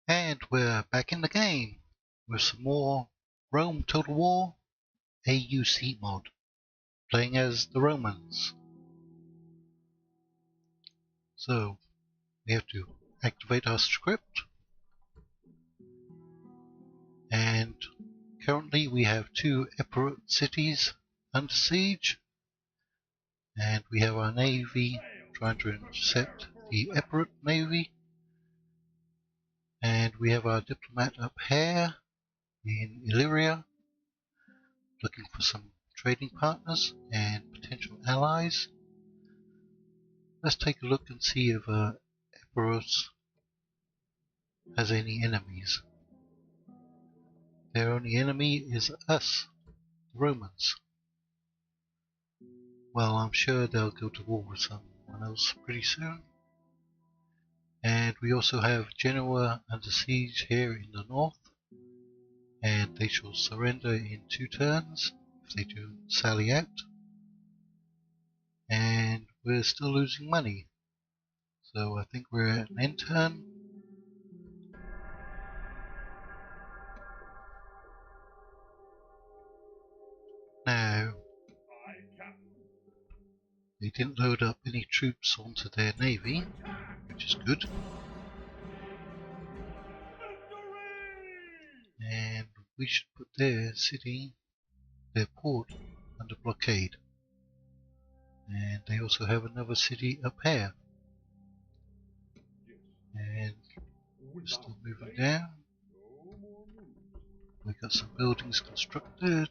And we're back in the game with some more Rome Total War AUC mod, playing as the Romans. So we have to activate our script, and currently we have 2 Epirot cities under siege, and we have our navy trying to intercept the Epirot navy, and we have our diplomat up here in Illyria looking for some trading partners and potential allies. Let's take a look and see if Epirus has any enemies. Their only enemy is us, the Romans. Well, I'm sure they'll go to war with someone else pretty soon. And we also have Genoa under siege here in the north, and they shall surrender in 2 turns if they do sally out. And we're still losing money, so I think we're at an end turn. Now, they didn't load up any troops onto their navy, which is good. And we should put their city, their port, under blockade. And they also have another city up here. And we're still moving down. We got some buildings constructed.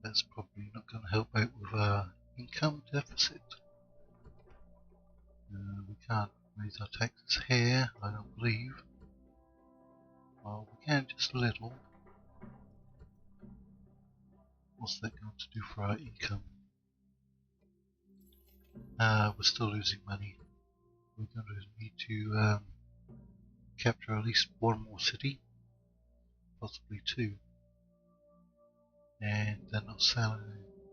That's probably not going to help out with our income deficit. We can't raise our taxes here, I don't believe. Well, we can just a little. What's that going to do for our income? We're still losing money. We're going to need to capture at least 1 more city, possibly 2. And they're not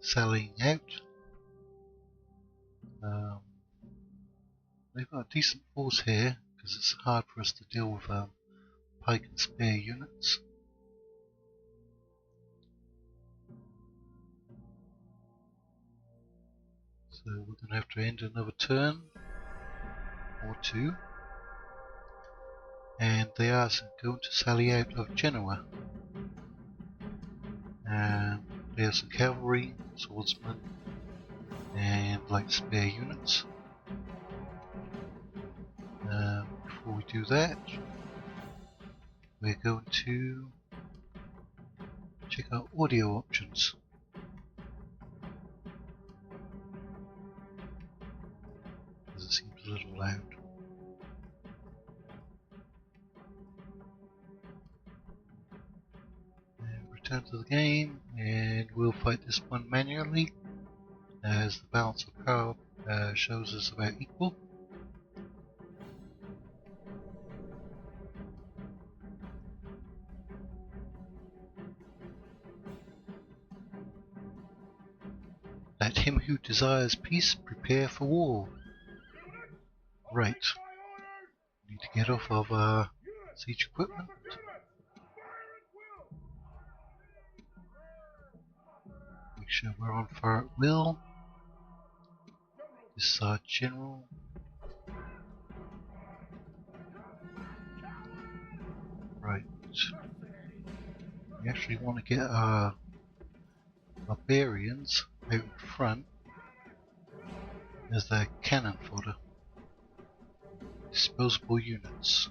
selling out. They've got a decent force here, because it's hard for us to deal with pike and spear units. So we're going to have to end another turn or 2. And they are going to sally out of Genoa. And there's some cavalry, swordsmen, and light spear units. Before we do that, we're going to check our audio options. Because it seems a little loud. And return to the game, and we'll fight this one manually, as the balance of power shows us about equal. Let him who desires peace prepare for war. Right. Need to get off of our siege equipment. Make sure we're on fire at will. This is our general. Right. We actually want to get our barbarians out in front as their cannon fodder. Disposable units.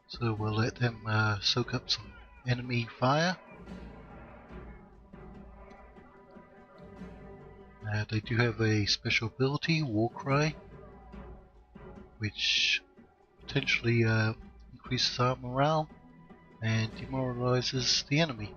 So we'll let them soak up some enemy fire. They do have a special ability, War Cry, which potentially increases our morale and demoralizes the enemy.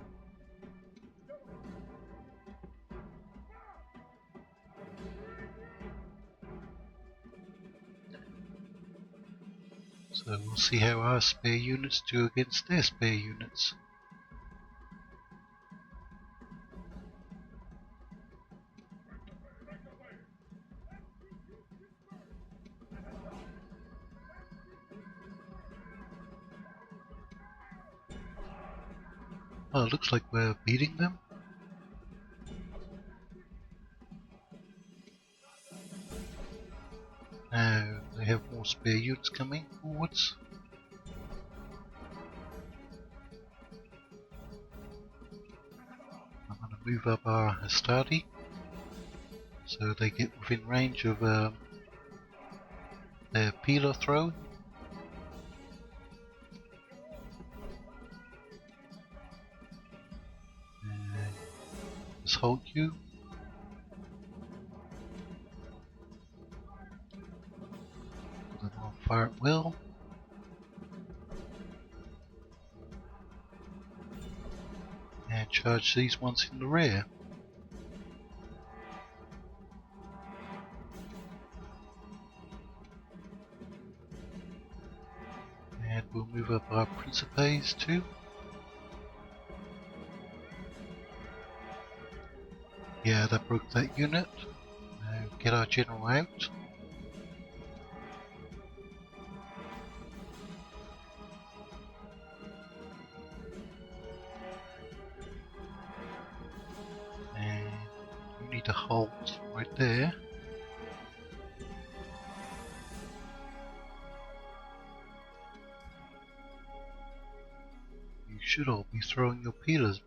So we'll see how our spear units do against their spear units. Oh, it looks like we're beating them. Now they have more spare units coming forwards. I'm going to move up our Hastati so they get within range of their peeler throw. And let's hold you. Put them on fire at will. And charge these ones in the rear. And we'll move up our Principes too. Yeah, that broke that unit. Now get our general out. And you need to halt right there. You should all be throwing your peelers.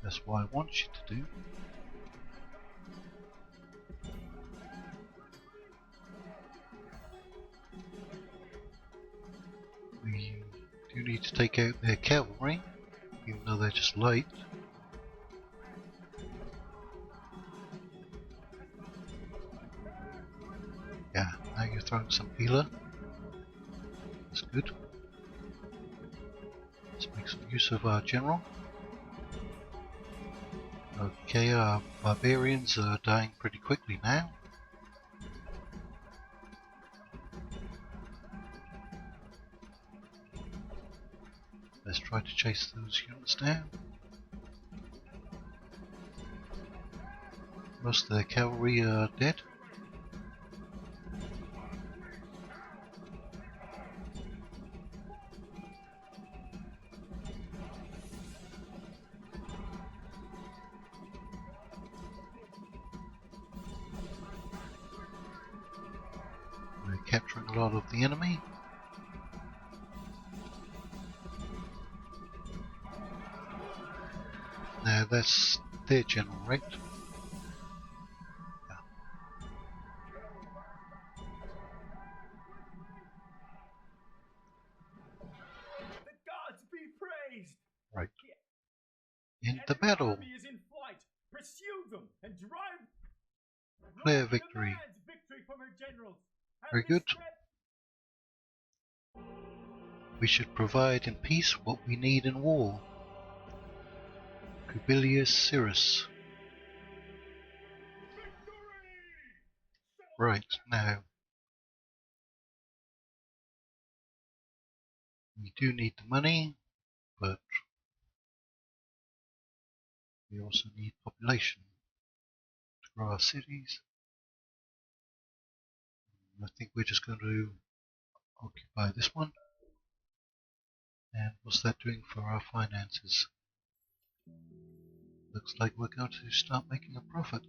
That's what I want you to do. We do need to take out their cavalry, even though they're just light. Yeah, now you're throwing some peeler. That's good. Let's make some use of our general. Okay, our barbarians are dying pretty quickly now. Let's try to chase those units down. Most of their cavalry are dead. We're capturing a lot of the enemy. Now that's their general, right? Yeah. The gods be praised! Right. In the battle. Army is in flight. Pursue them and drive. Clear victory. Victory from her generals. Very good. We should provide in peace what we need in war. Cubilius Cyrus. Right, now we do need the money, but we also need population to grow our cities. I think we're just going to occupy this one. And what's that doing for our finances? Looks like we're going to start making a profit.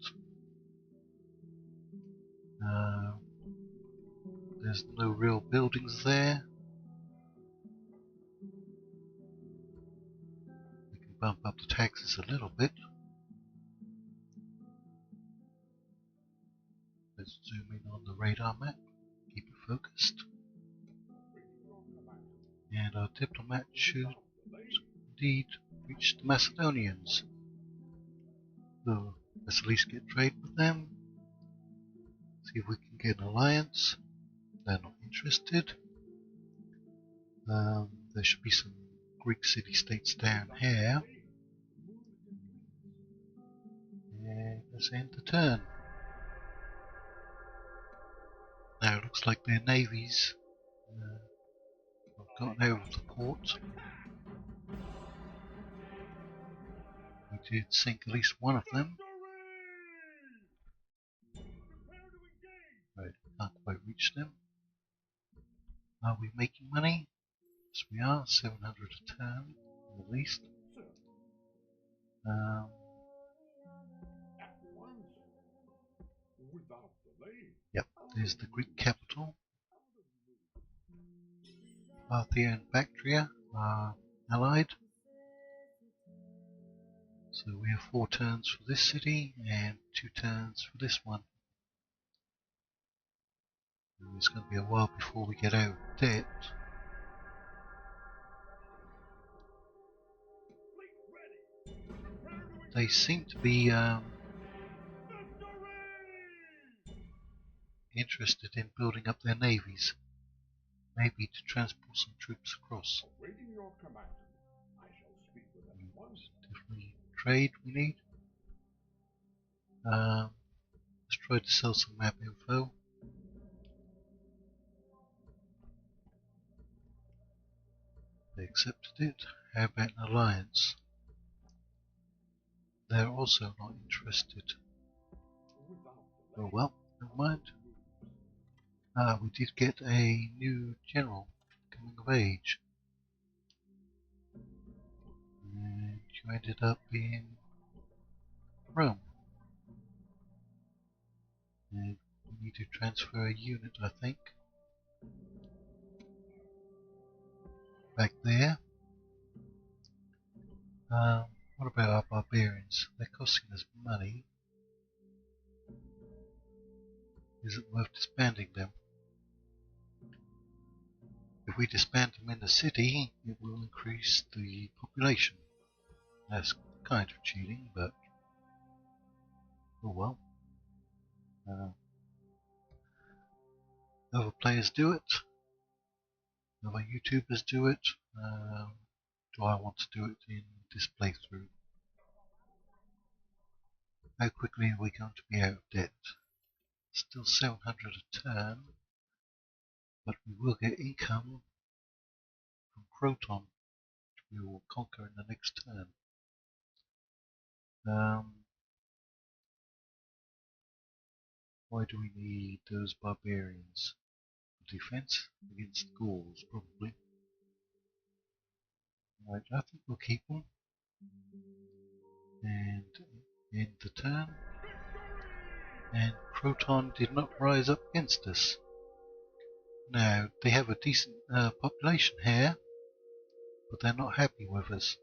There's no real buildings there. We can bump up the taxes a little bit. Let's zoom in on the radar map, keep it focused. And our diplomat should indeed reach the Macedonians. So let's at least get trade with them. See if we can get an alliance. They're not interested. There should be some Greek city-states down here. And let's end the turn. Now it looks like their navies have gotten over the port. We did sink at least one of them. reach them. Are we making money? Yes, we are. 700 a turn, at least. Yep, there's the Greek capital. Parthia and Bactria are allied. So we have 4 turns for this city and 2 turns for this one. It's going to be a while before we get out of debt. They seem to be interested in building up their navies, maybe to transport some troops across. Definitely trade we need. Let's try to sell some map info. They accepted it. How about an alliance? They're also not interested. Oh well, never mind. We did get a new general coming of age. And you ended up in Rome. And we need to transfer a unit, I think. Back there. What about our barbarians? They're costing us money. Is it worth disbanding them? If we disband them in the city, it will increase the population. That's kind of cheating, but oh well. Other players do it. Other YouTubers do it. Do I want to do it in this playthrough? How quickly are we going to be out of debt? Still 700 a turn, but we will get income from Croton, which we will conquer in the next turn. Why do we need those barbarians? Defense against Gauls, probably. Right, I think we'll keep them. And end the turn. And Croton did not rise up against us. Now, they have a decent population here, but they're not happy with us.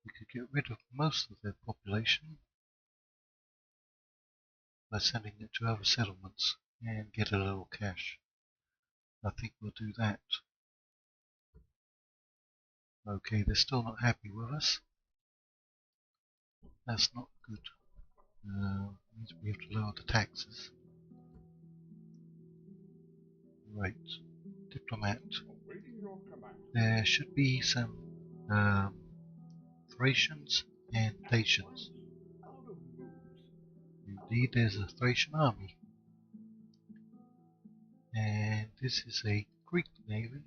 We could get rid of most of their population by sending it to other settlements and get a little cash. I think we'll do that. Okay, they're still not happy with us. That's not good. Means we have to lower the taxes. Right. Diplomat. There should be some Thracians and Dacians. Indeed, there's a Thracian army. And this is a Greek navy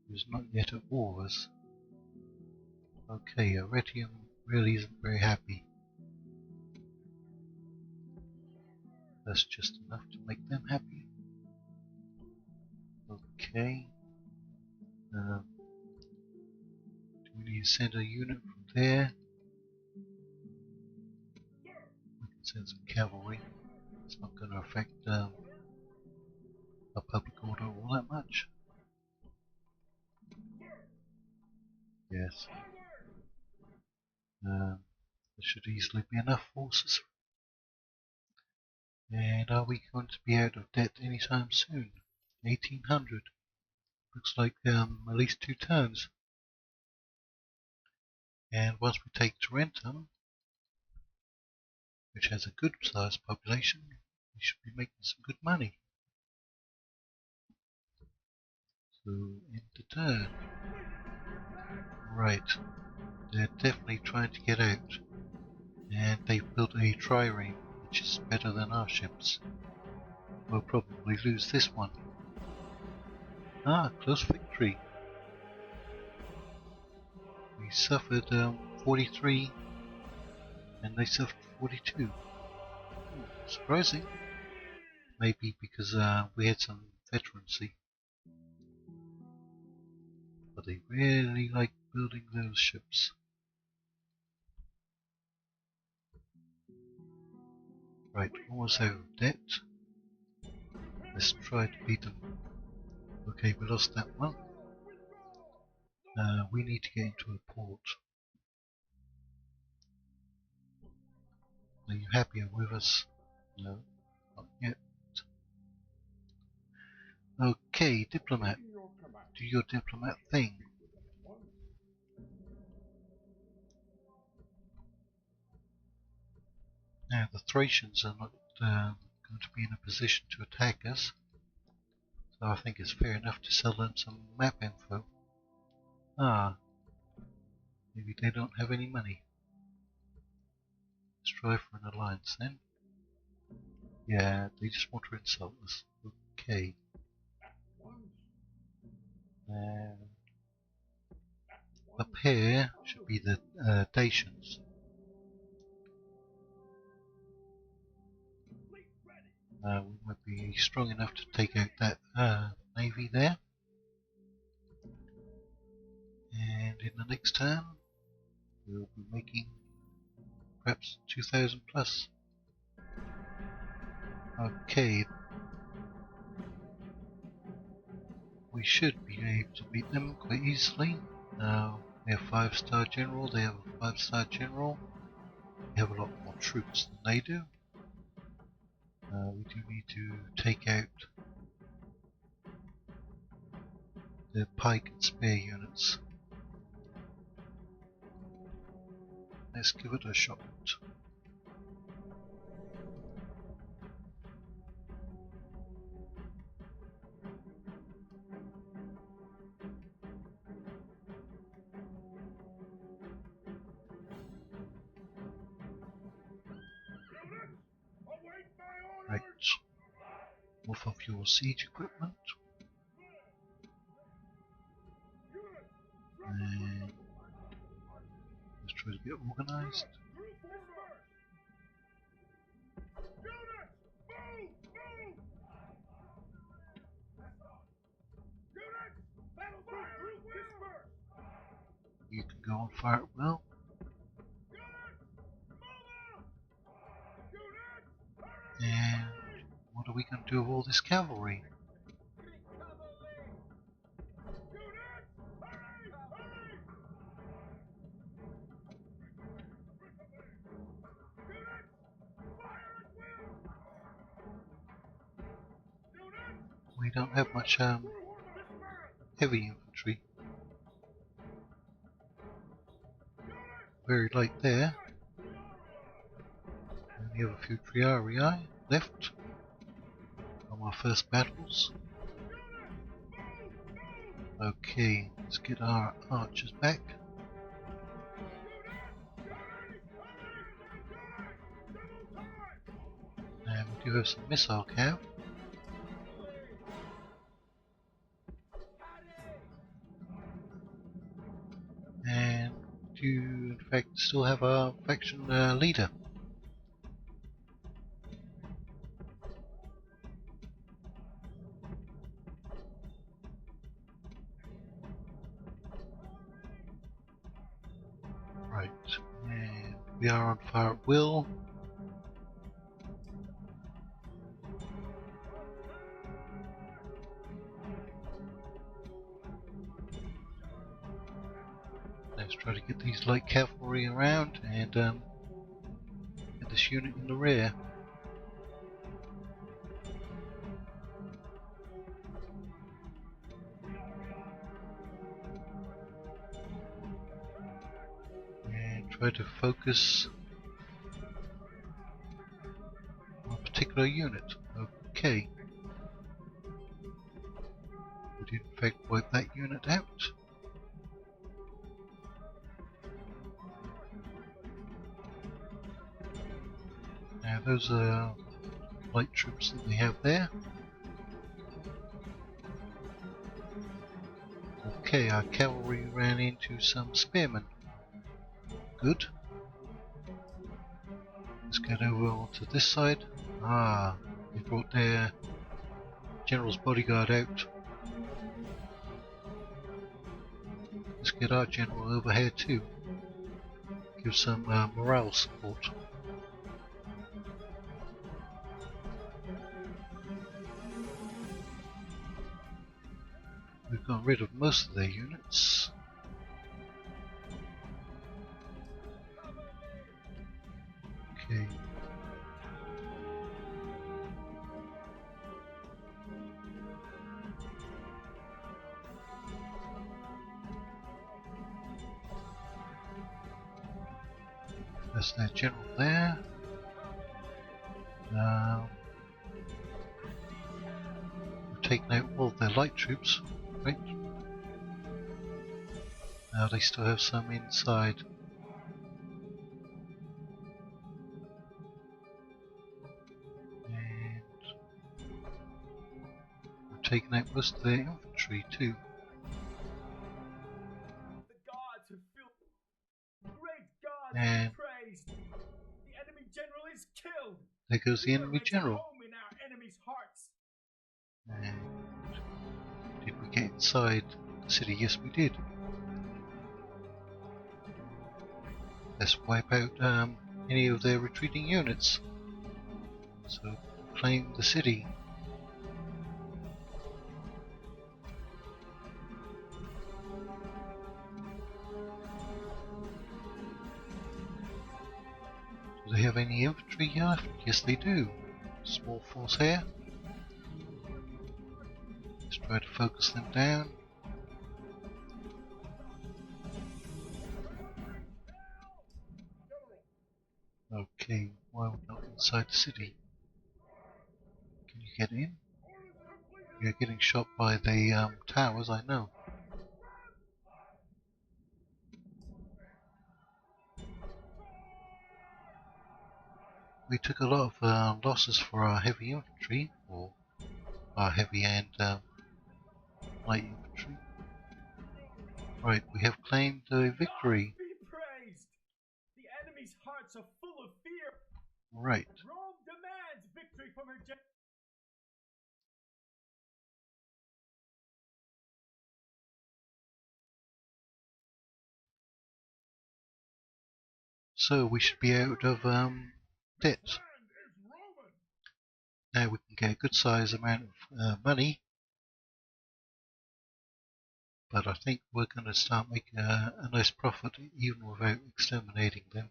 who's not yet at war with us. Okay, Arretium really isn't very happy. That's just enough to make them happy. Okay. Do we need to send a unit from there? We can send some cavalry. It's not going to affect our public order all that much. Yes. There should easily be enough forces. And are we going to be out of debt anytime soon? 1800. Looks like at least 2 turns. And once we take Tarentum, which has a good sized population, we should be making some good money. So, end the turn. Right. They're definitely trying to get out. And they've built a trireme, which is better than our ships. We'll probably lose this one. Close victory. We suffered 43 and they suffered 42. surprising. Maybe because we had some veterancy. But they really like building those ships. Right, almost out of debt. Let's try to beat them. Okay, we lost that one. We need to get into a port. Are you happier with us? No, not yet. Okay, diplomat. Do your diplomat thing. Now the Thracians are not going to be in a position to attack us, so I think it's fair enough to sell them some map info. Ah, maybe they don't have any money. Let's try for an alliance then. Yeah, they just want to insult us. Okay. Up here should be the Dacians. We might be strong enough to take out that navy there. And in the next turn, we'll be making perhaps 2,000 plus. Okay. We should be able to beat them quite easily. We have 5-star general, they have a 5-star general. We have a lot more troops than they do. We do need to take out the pike and spear units. Let's give it a shot. Right. Off of your siege equipment. And let's try to get organized. You can go on fire at will. And what are we going to do with all this cavalry? We don't have much heavy infantry. Very light there. We have a few triarii left from our first battles. Okay, let's get our archers back. And we do have some missile cav. And we do in fact still have our faction leader. Right, and we are on fire at will. Let's try to get these light cavalry around and get this unit in the rear. And try to focus on a particular unit. Okay. We did in fact wipe that unit out. Now those are light troops that we have there. Okay, our cavalry ran into some spearmen. Good. Let's get over onto this side. Ah, they brought their general's bodyguard out. Let's get our general over here too. Give some morale support. We've got rid of most of their units. Okay. That's their general there. We've taken out all of their light troops. Right. Now they still have some inside. And we've taken out most of their infantry too. The gods have filled. Great gods And be praised. The enemy general is killed. there goes the enemy It's a general. home in our enemy's hearts. And did we get inside the city? Yes, we did. Let's wipe out any of their retreating units. So claim the city. Do they have any infantry left? Yes, they do. Small force here. Let's try to focus them down. Okay, why are we not inside the city? Can you get in? You're getting shot by the towers, I know. We took a lot of losses for our heavy infantry, or our heavy and light infantry. Right, we have claimed a victory. God be praised. The enemy's hearts are full of fear. Right. Rome demands victory from her general. So we should be out of debt. Now we can get a good size amount of money. But I think we're going to start making a nice profit even without exterminating them.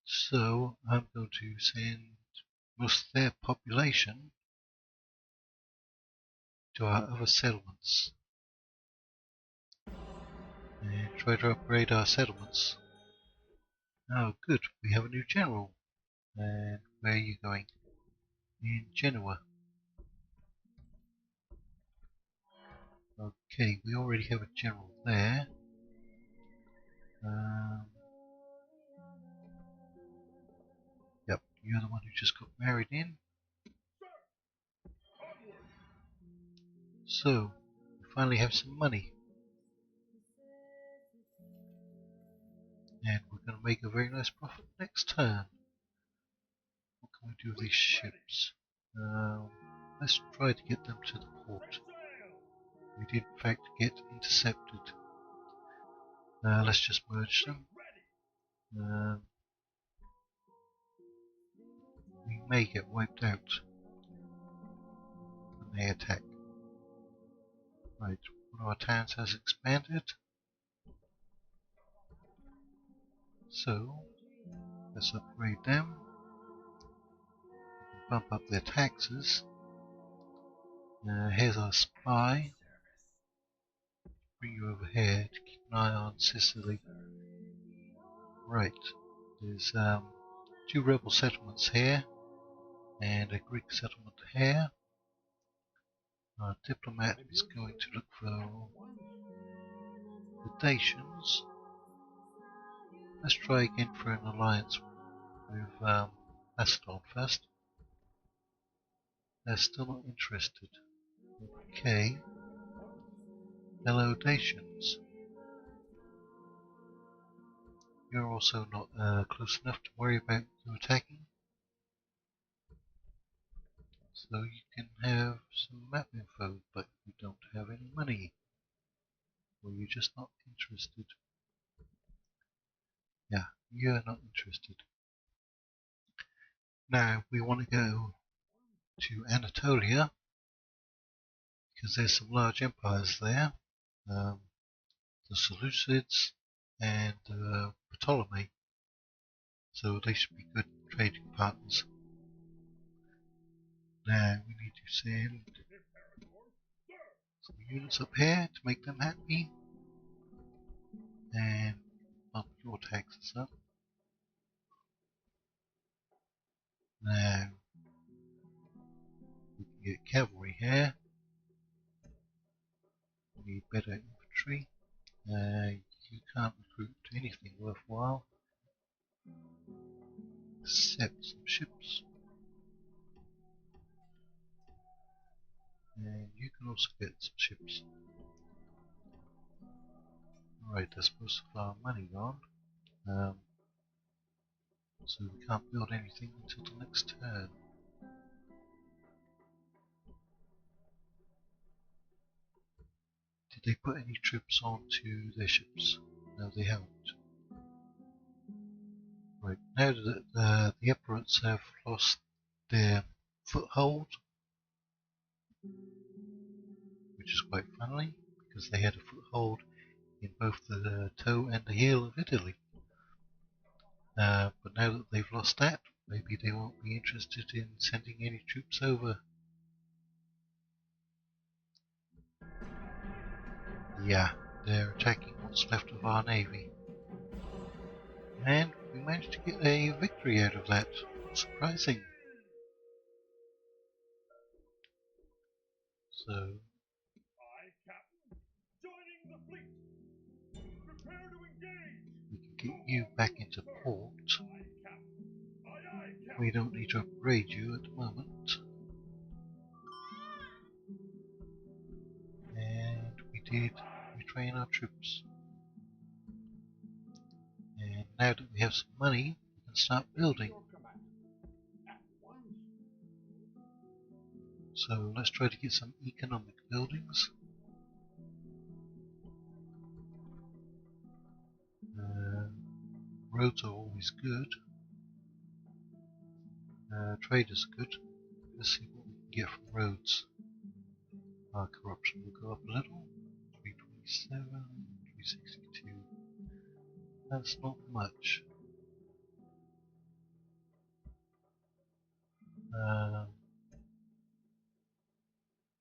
So I'm going to send most of their population to our other settlements and try to upgrade our settlements. Oh good, we have a new general. And where are you going? In Genoa. Okay, we already have a general there. Yep, you're the one who just got married in. So, we finally have some money. And we're going to make a very nice profit next turn. What can we do with these ships? Let's try to get them to the port. We did in fact get intercepted. Let's just merge them. We may get wiped out when they attack. Right, one of our towns has expanded. So, let's upgrade them. Bump up their taxes. Here's our spy. Bring you over here to keep an eye on Sicily. Right, there's 2 rebel settlements here and a Greek settlement here. Our diplomat is going to look for the Dacians. Let's try again for an alliance with Macedon first. They're still not interested. Okay. Hello, Dacians. You're also not close enough to worry about you attacking. So you can have some map info, but you don't have any money. Or you're just not interested. Yeah, you're not interested. Now we want to go to Anatolia, because there's some large empires there. The Seleucids and Ptolemy. So they should be good trading partners. Now we need to send some units up here to make them happy. And bump your taxes up. Now we can get cavalry here. We need better infantry. You can't recruit anything worthwhile except some ships. And you can also get some ships. Right, that's most of our money gone. So we can't build anything until the next turn. Did they put any troops onto their ships? No, they haven't. Right, now that the emperors have lost their foothold, which is quite funny, because they had a foothold in both the toe and the heel of Italy. But now that they've lost that, maybe they won't be interested in sending any troops over. Yeah, they're attacking what's left of our navy. And we managed to get a victory out of that. Surprising. So, Aye, Captain. Joining the fleet. Prepare to engage. we can get you back into port. Aye, Captain. Aye, aye, Captain. We don't need to upgrade you at the moment. And we did retrain our troops. And now that we have some money, we can start building. So let's try to get some economic buildings. Roads are always good. Traders are good. Let's see what we can get from roads. Our corruption will go up a little. 327, 362. That's not much.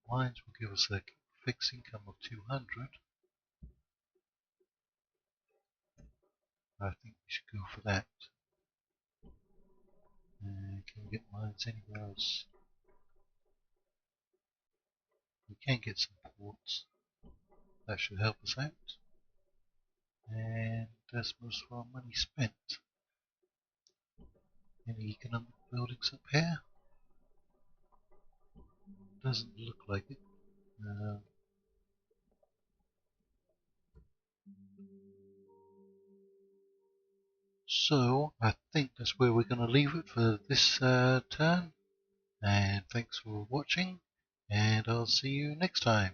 Mines will give us a fixed income of 200. I think we should go for that. Can we get mines anywhere else? We can get some ports. That should help us out. And that's most of our money spent. Any economic buildings up here? Doesn't look like it. So I think that's where we're going to leave it for this turn. And thanks for watching, and I'll see you next time.